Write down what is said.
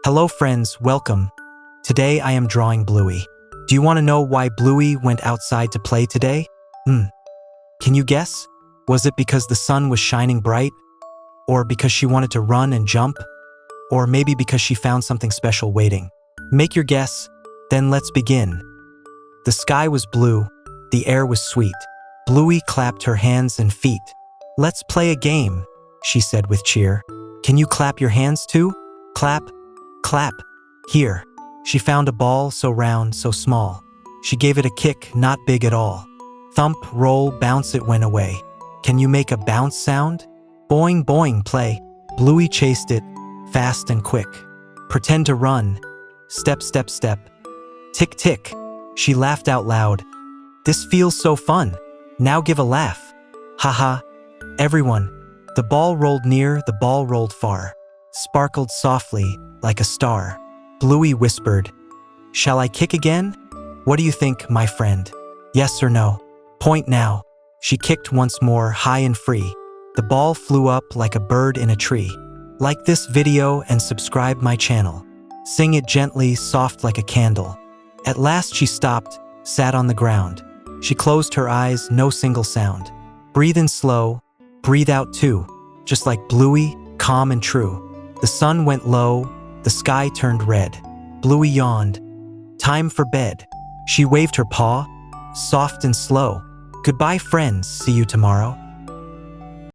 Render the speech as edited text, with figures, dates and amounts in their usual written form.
Hello friends, welcome. Today I am drawing Bluey. Do you want to know why Bluey went outside to play today? Can you guess? Was it because the sun was shining bright? Or because she wanted to run and jump? Or maybe because she found something special waiting? Make your guess, then let's begin. The sky was blue, the air was sweet. Bluey clapped her hands and feet. Let's play a game, she said with cheer. Can you clap your hands too? Clap, clap. Here. She found a ball so round, so small. She gave it a kick, not big at all. Thump, roll, bounce, it went away. Can you make a bounce sound? Boing, boing, play. Bluey chased it, fast and quick. Pretend to run. Step, step, step. Tick, tick. She laughed out loud. This feels so fun. Now give a laugh. Ha ha. Everyone. The ball rolled near, the ball rolled far. Sparkled softly, like a star. Bluey whispered, "Shall I kick again? What do you think, my friend? Yes or no? Point now." She kicked once more, high and free. The ball flew up like a bird in a tree. Like this video and subscribe my channel. Sing it gently, soft like a candle. At last she stopped, sat on the ground. She closed her eyes, no single sound. Breathe in slow, breathe out too. Just like Bluey, calm and true. The sun went low, the sky turned red. Bluey yawned. Time for bed. She waved her paw, soft and slow. Goodbye friends, see you tomorrow.